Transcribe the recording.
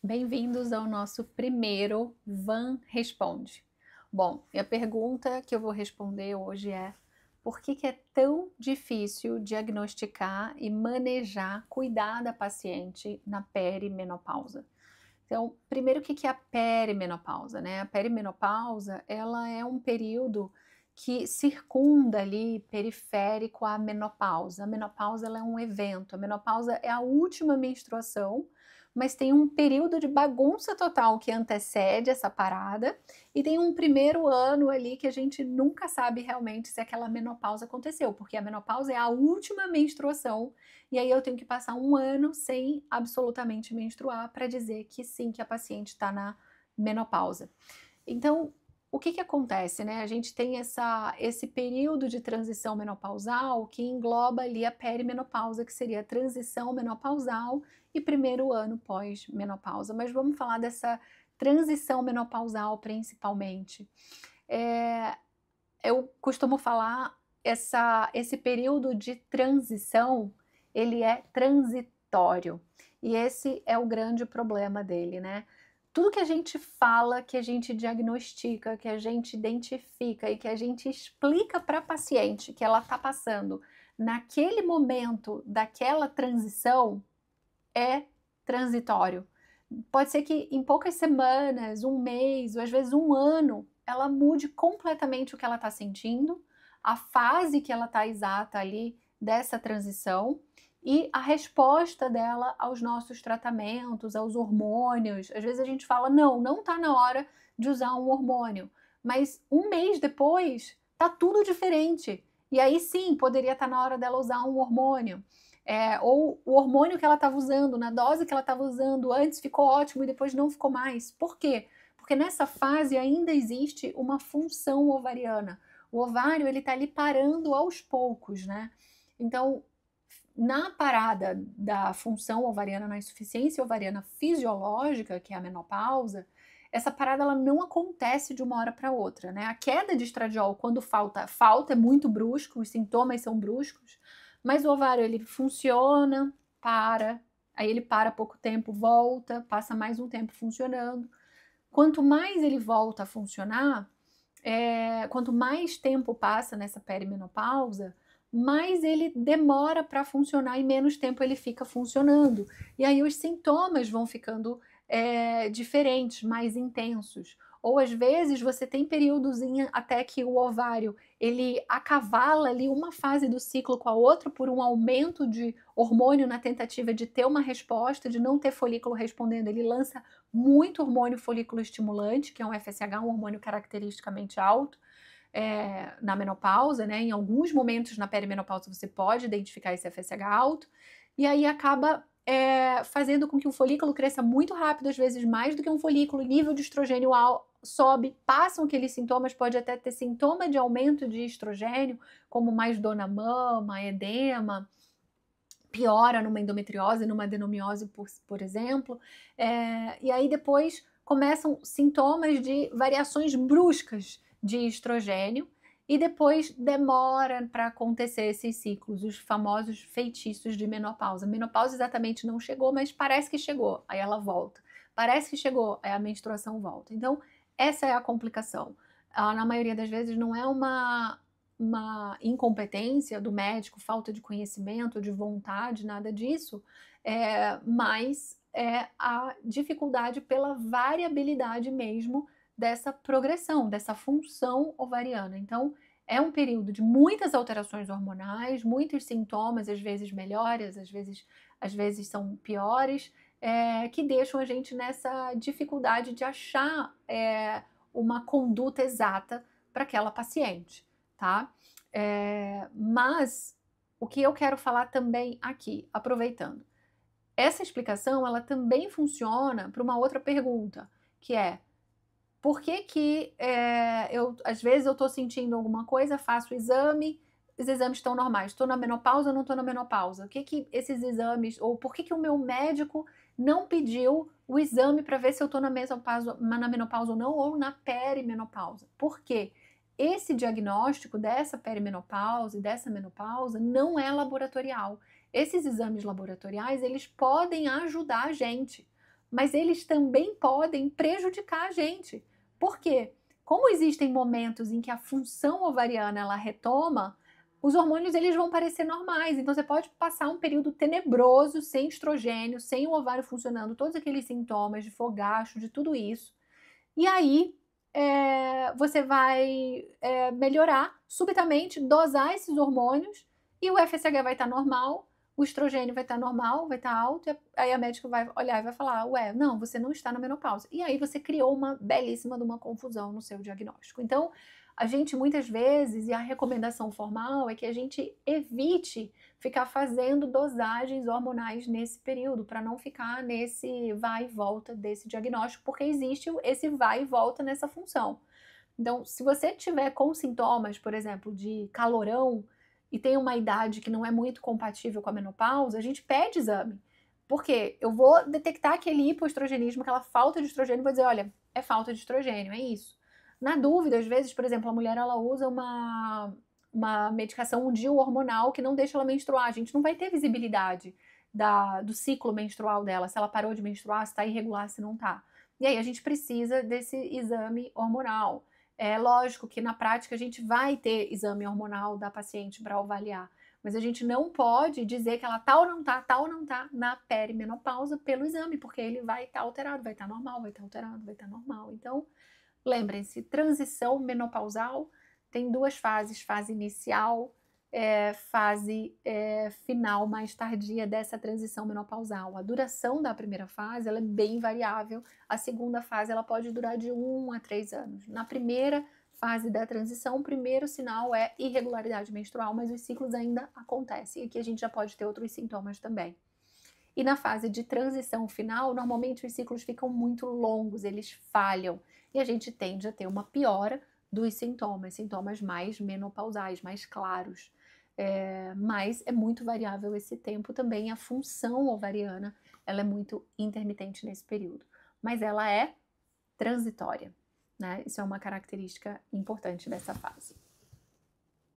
Bem-vindos ao nosso primeiro Van Responde. Bom, e a pergunta que eu vou responder hoje é: por que é tão difícil diagnosticar e manejar, cuidar da paciente na perimenopausa? Então, primeiro, o que é a perimenopausa, né? A perimenopausa, ela é um período que circunda ali, periférico à menopausa. A menopausa, ela é um evento. A menopausa é a última menstruação, mas tem um período de bagunça total que antecede essa parada, e tem um primeiro ano ali que a gente nunca sabe realmente se aquela menopausa aconteceu, porque a menopausa é a última menstruação, e aí eu tenho que passar um ano sem absolutamente menstruar para dizer que sim, que a paciente está na menopausa. Então, o que acontece, né? A gente tem esse período de transição menopausal que engloba ali a perimenopausa, que seria a transição menopausal e primeiro ano pós-menopausa. Mas vamos falar dessa transição menopausal principalmente. Eu costumo falar, esse período de transição, ele é transitório. E esse é o grande problema dele, né? Tudo que a gente fala, que a gente diagnostica, que a gente identifica e que a gente explica para a paciente que ela está passando naquele momento daquela transição é transitório. Pode ser que em poucas semanas, um mês, ou às vezes um ano, ela mude completamente o que ela está sentindo, a fase que ela está exata ali dessa transição e a resposta dela aos nossos tratamentos, aos hormônios. Às vezes a gente fala, não está na hora de usar um hormônio, mas um mês depois tá tudo diferente. E aí sim, poderia estar na hora dela usar um hormônio. Ou o hormônio que ela estava usando, na dose que ela estava usando antes ficou ótimo e depois não ficou mais. Por quê? Porque nessa fase ainda existe uma função ovariana. O ovário, ele está ali parando aos poucos, né? Então, na parada da função ovariana, na insuficiência ovariana fisiológica, que é a menopausa, essa parada ela não acontece de uma hora para outra, né? A queda de estradiol, quando falta é muito brusco, os sintomas são bruscos, mas o ovário ele funciona, para, aí ele para pouco tempo, volta, passa mais um tempo funcionando. Quanto mais ele volta a funcionar, quanto mais tempo passa nessa perimenopausa, mais ele demora para funcionar e menos tempo ele fica funcionando. E aí os sintomas vão ficando diferentes, mais intensos. Ou às vezes você tem períodos até que o ovário ele acavala ali uma fase do ciclo com a outra por um aumento de hormônio na tentativa de ter uma resposta, de não ter folículo respondendo. Ele lança muito hormônio folículo estimulante, que é um FSH, um hormônio caracteristicamente alto, na menopausa, né? Em alguns momentos na perimenopausa você pode identificar esse FSH alto, e aí acaba fazendo com que o folículo cresça muito rápido, às vezes mais do que um folículo, o nível de estrogênio sobe, passam aqueles sintomas, pode até ter sintoma de aumento de estrogênio, como mais dor na mama, edema, piora numa endometriose, numa adenomiose, por exemplo, e aí depois começam sintomas de variações bruscas de estrogênio, e depois demora para acontecer esses ciclos, os famosos feitiços de menopausa. Menopausa exatamente não chegou, mas parece que chegou, aí ela volta. Parece que chegou, aí a menstruação volta. Então, essa é a complicação. Na maioria das vezes não é uma incompetência do médico, falta de conhecimento, de vontade, nada disso, mas é a dificuldade pela variabilidade mesmo dessa progressão, dessa função ovariana. Então, é um período de muitas alterações hormonais, muitos sintomas, às vezes melhores, às vezes são piores, que deixam a gente nessa dificuldade de achar uma conduta exata para aquela paciente, tá? Mas o que eu quero falar também aqui, aproveitando, essa explicação ela também funciona para uma outra pergunta, que é: por que às vezes eu estou sentindo alguma coisa, faço o exame, os exames estão normais, estou na menopausa ou não estou na menopausa? O que esses exames, ou por que o meu médico não pediu o exame para ver se eu estou na menopausa ou não, ou na perimenopausa? Por quê? Esse diagnóstico dessa perimenopausa e dessa menopausa não é laboratorial. Esses exames laboratoriais, eles podem ajudar a gente, mas eles também podem prejudicar a gente. Por quê? Como existem momentos em que a função ovariana ela retoma, os hormônios eles vão parecer normais. Então você pode passar um período tenebroso, sem estrogênio, sem o ovário funcionando, todos aqueles sintomas de fogacho, de tudo isso. E aí você vai melhorar subitamente, dosar esses hormônios e o FSH vai estar normal, o estrogênio vai estar normal, vai estar alto, e aí a médica vai olhar e vai falar, ué, não, você não está na menopausa. E aí você criou uma belíssima de uma confusão no seu diagnóstico. Então, a gente muitas vezes, e a recomendação formal é que a gente evite ficar fazendo dosagens hormonais nesse período, para não ficar nesse vai e volta desse diagnóstico, porque existe esse vai e volta nessa função. Então, se você tiver com sintomas, por exemplo, de calorão, e tem uma idade que não é muito compatível com a menopausa, a gente pede exame. Porque eu vou detectar aquele hipoestrogenismo, aquela falta de estrogênio, e vou dizer, olha, é falta de estrogênio, é isso. Na dúvida, às vezes, por exemplo, a mulher ela usa uma medicação, um DIU hormonal que não deixa ela menstruar. A gente não vai ter visibilidade do ciclo menstrual dela, se ela parou de menstruar, se está irregular, se não está. E aí a gente precisa desse exame hormonal. É lógico que na prática a gente vai ter exame hormonal da paciente para avaliar, mas a gente não pode dizer que ela tá ou não tá na perimenopausa pelo exame, porque ele vai estar alterado, vai estar normal, vai estar alterado, vai estar normal. Então, lembrem-se, transição menopausal tem duas fases, fase inicial, fase final mais tardia dessa transição menopausal. A duração da primeira fase ela é bem variável, a segunda fase ela pode durar de 1 a 3 anos. Na primeira fase da transição, o primeiro sinal é irregularidade menstrual, mas os ciclos ainda acontecem, e aqui a gente já pode ter outros sintomas também. E na fase de transição final, normalmente os ciclos ficam muito longos, eles falham, e a gente tende a ter uma piora dos sintomas mais menopausais, mais claros. Mas é muito variável esse tempo também, a função ovariana ela é muito intermitente nesse período, mas ela é transitória, né? Isso é uma característica importante dessa fase.